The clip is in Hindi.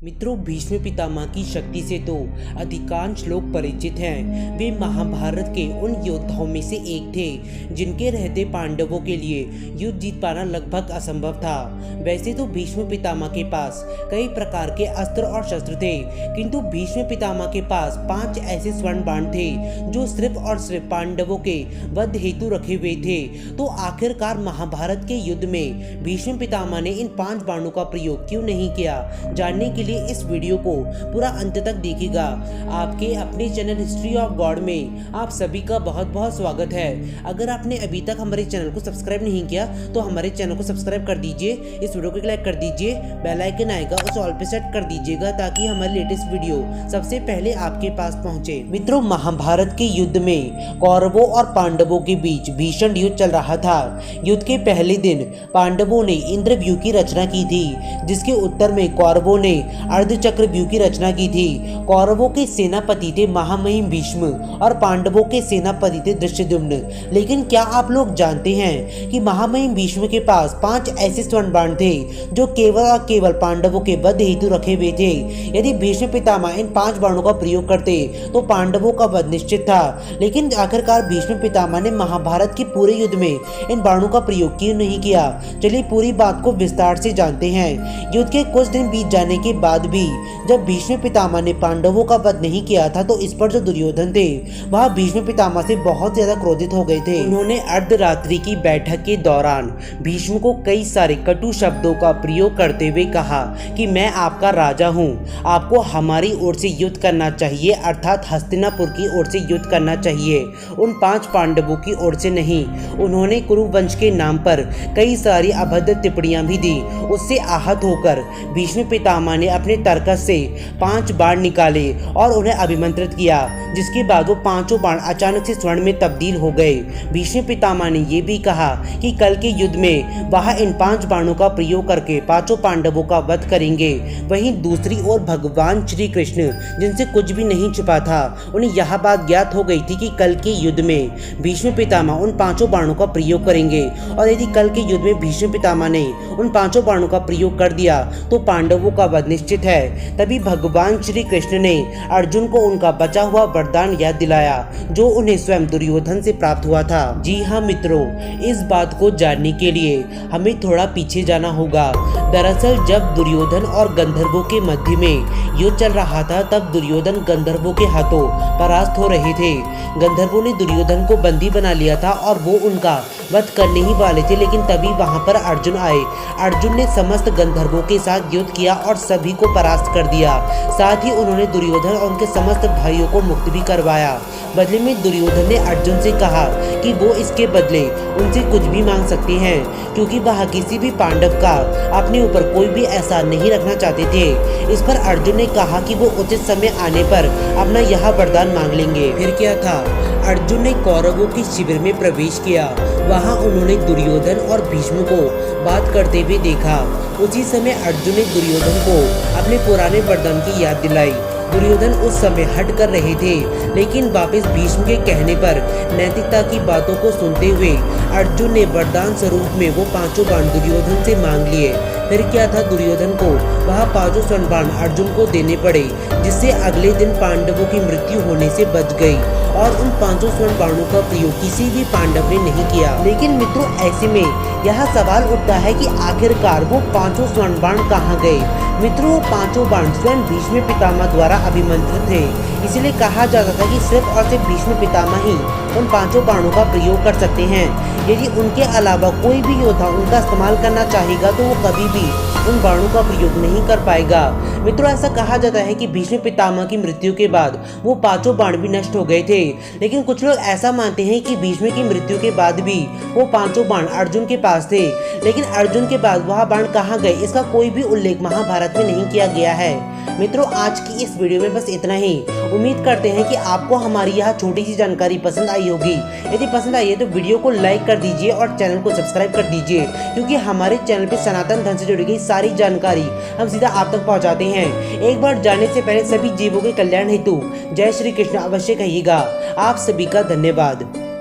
मित्रों, भीष्म पितामह की शक्ति से तो अधिकांश लोग परिचित हैं। वे महाभारत के उन योद्धाओं में से एक थे जिनके रहते पांडवों के लिए युद्ध जीत पाना लगभग असंभव था। वैसे तो भीष्म पितामह के पास कई प्रकार के अस्त्र और शस्त्र थे, किंतु भीष्म पितामह के पास 5 ऐसे स्वर्ण बाण थे जो सिर्फ और सिर्फ पांडवों के वध हेतु रखे हुए थे। तो आखिरकार महाभारत के युद्ध में भीष्म पितामह ने इन 5 बाणों का प्रयोग क्यों नहीं किया, जानने के लिए इस वीडियो को पूरा अंत तक देखिएगा। आपके अपने चैनल हिस्ट्री ऑफ गॉड में आप सभी का बहुत बहुत स्वागत है। अगर आपने अभी तक हमारे चैनल को सब्सक्राइब नहीं किया तो हमारे चैनल को सब्सक्राइब कर दीजिए, इस वीडियो को लाइक कर दीजिए, बेल आइकन आएगा उसे ऑल पे सेट कर दीजिएगा ताकि हमारी लेटेस्ट वीडियो सबसे पहले आपके पास पहुंचे। मित्रों, महाभारत के युद्ध में कौरवों और पांडवों के बीच भीषण युद्ध चल रहा था। युद्ध के पहले दिन पांडवों ने इंद्रव्यूह की रचना की थी, जिसके उत्तर में कौरवों ने अर्धचक्रव्यूह की रचना की थी। कौरवों के सेनापति थे महामहिम भीष्म और पांडवों के सेनापति थे धृष्टद्युम्न। लेकिन क्या आप लोग जानते हैं कि महामहिम भीष्म के पास 5 ऐसे स्वर्ण बाण थे जो केवल और केवल पांडवों के वध हेतु रखे हुए थे। यदि भीष्म पितामह इन 5 बाणों का प्रयोग करते तो पांडवों का वध निश्चित था। लेकिन आखिरकार भीष्म पितामह ने महाभारत के पूरे युद्ध में इन बाणों का प्रयोग क्यों नहीं किया, चलिए पूरी बात को विस्तार से जानते हैं। युद्ध के कुछ दिन बीत जाने के बाद भी जब भीष्म पितामह ने पांडवों का वध नहीं किया था तो इस पर जो दुर्योधन थे वह भीष्म पितामह से बहुत ज्यादा क्रोधित हो गए थे। उन्होंने अर्धरात्रि की बैठक के दौरान भीष्म को कई सारे कटु शब्दों का प्रयोग करते हुए कहा कि मैं आपका राजा हूँ, आपको हमारी ओर से युद्ध करना चाहिए, अर्थात हस्तिनापुर की ओर से युद्ध करना चाहिए, उन 5 पांडवों की ओर से नहीं। उन्होंने कुरुवंश के नाम पर कई सारी अभद्र टिप्पणियां भी दी। उससे आहत होकर भीष्म पितामह ने अपने तर्कस से 5 बाण निकाले और उन्हें अभिमंत्रित किया, जिसके बाद वो 5 बाण अचानक से स्वर्ण में तब्दील हो गए। भीष्म पितामह ने ये भी कहा कि कल के युद्ध में वह इन 5 बाणों का प्रयोग करके 5 पांडवों का वध करेंगे। वहीं दूसरी ओर भगवान श्री कृष्ण, जिनसे कुछ भी नहीं छुपा था, उन्हें यह बात ज्ञात हो गई थी कि कल के युद्ध में भीष्म पितामह उन 5 बाणों का प्रयोग करेंगे और यदि कल के युद्ध में भीष्म पितामह ने उन 5 बाणों का प्रयोग कर दिया तो पांडवों का वध निश्चित है। तभी भगवान श्री कृष्ण ने अर्जुन को उनका बचा हुआ वरदान याद दिलाया जो उन्हें स्वयं दुर्योधन से प्राप्त हुआ था। जी हाँ मित्रों, इस बात को जानने के लिए हमें थोड़ा पीछे जाना होगा। दरअसल जब दुर्योधन और गंधर्वों के मध्य में युद्ध चल रहा था तब दुर्योधन गंधर्वों के हाथों परास्त हो रहे थे। गंधर्वों ने दुर्योधन को बंदी बना लिया था और वो उनका वध करने ही वाले थे, लेकिन तभी वहां पर अर्जुन आए। अर्जुन ने समस्त गंधर्वों के साथ युद्ध किया और सभी को परास्त कर दिया। साथ ही उन्होंने दुर्योधन और उनके समस्त भाइयों को मुक्त भी करवाया। बदले में दुर्योधन ने अर्जुन से कहा कि वो इसके बदले उनसे कुछ भी मांग सकते हैं, क्योंकि वह किसी भी पांडव का अपने ऊपर कोई भी एहसान नहीं रखना चाहते थे। इस पर अर्जुन ने कहा कि वो उचित समय आने पर अपना यह वरदान मांग लेंगे। फिर क्या था, अर्जुन ने कौरवों के शिविर में प्रवेश किया। वहां उन्होंने दुर्योधन और भीष्म को बात करते हुए देखा। उसी समय अर्जुन ने दुर्योधन को अपने पुराने वरदान की याद दिलाई। दुर्योधन उस समय हट कर रहे थे, लेकिन वापस भीष्म के कहने पर नैतिकता की बातों को सुनते हुए अर्जुन ने वरदान स्वरूप में वो 5 बाण दुर्योधन से मांग लिए। फिर क्या था, दुर्योधन को वह 5 स्वर्ण बाण अर्जुन को देने पड़े, जिससे अगले दिन पांडवों की मृत्यु होने से बच गई और उन 5 स्वर्ण बाणों का प्रयोग किसी भी पांडव ने नहीं किया। लेकिन मित्रों, ऐसे में यह सवाल उठता है कि आखिरकार वो 5 स्वर्ण बाण कहाँ गए। मित्रों, 5 बाण स्वयं भीष्म पितामह द्वारा अभिमंत्रित थे, इसलिए कहा जाता था कि सिर्फ और सिर्फ भीष्म पितामह ही उन 5 बाणों का प्रयोग कर सकते हैं। यदि उनके अलावा कोई भी योद्धा उनका इस्तेमाल करना चाहेगा तो वो कभी भी उन बाणों का प्रयोग नहीं कर पाएगा। मित्रों, ऐसा कहा जाता है कि भीष्म पितामह की मृत्यु के बाद वो 5 बाण भी नष्ट हो गए थे, लेकिन कुछ लोग ऐसा मानते हैं कि भीष्म की मृत्यु के बाद भी वो 5 बाण अर्जुन के पास थे, लेकिन अर्जुन के बाद वह बाण कहाँ गए इसका कोई भी उल्लेख महाभारत में नहीं किया गया है। मित्रों, आज की इस वीडियो में बस इतना ही। उम्मीद करते हैं कि आपको हमारी यह छोटी सी जानकारी पसंद आई होगी। यदि पसंद आई है तो वीडियो को लाइक कर दीजिए और चैनल को सब्सक्राइब कर दीजिए, क्योंकि हमारे चैनल पे सनातन धर्म से जुड़ी गई सारी जानकारी हम सीधा आप तक पहुंचाते हैं। एक बार जाने से पहले सभी जीवों के कल्याण हेतु जय श्री कृष्ण अवश्य कहिएगा। आप सभी का धन्यवाद।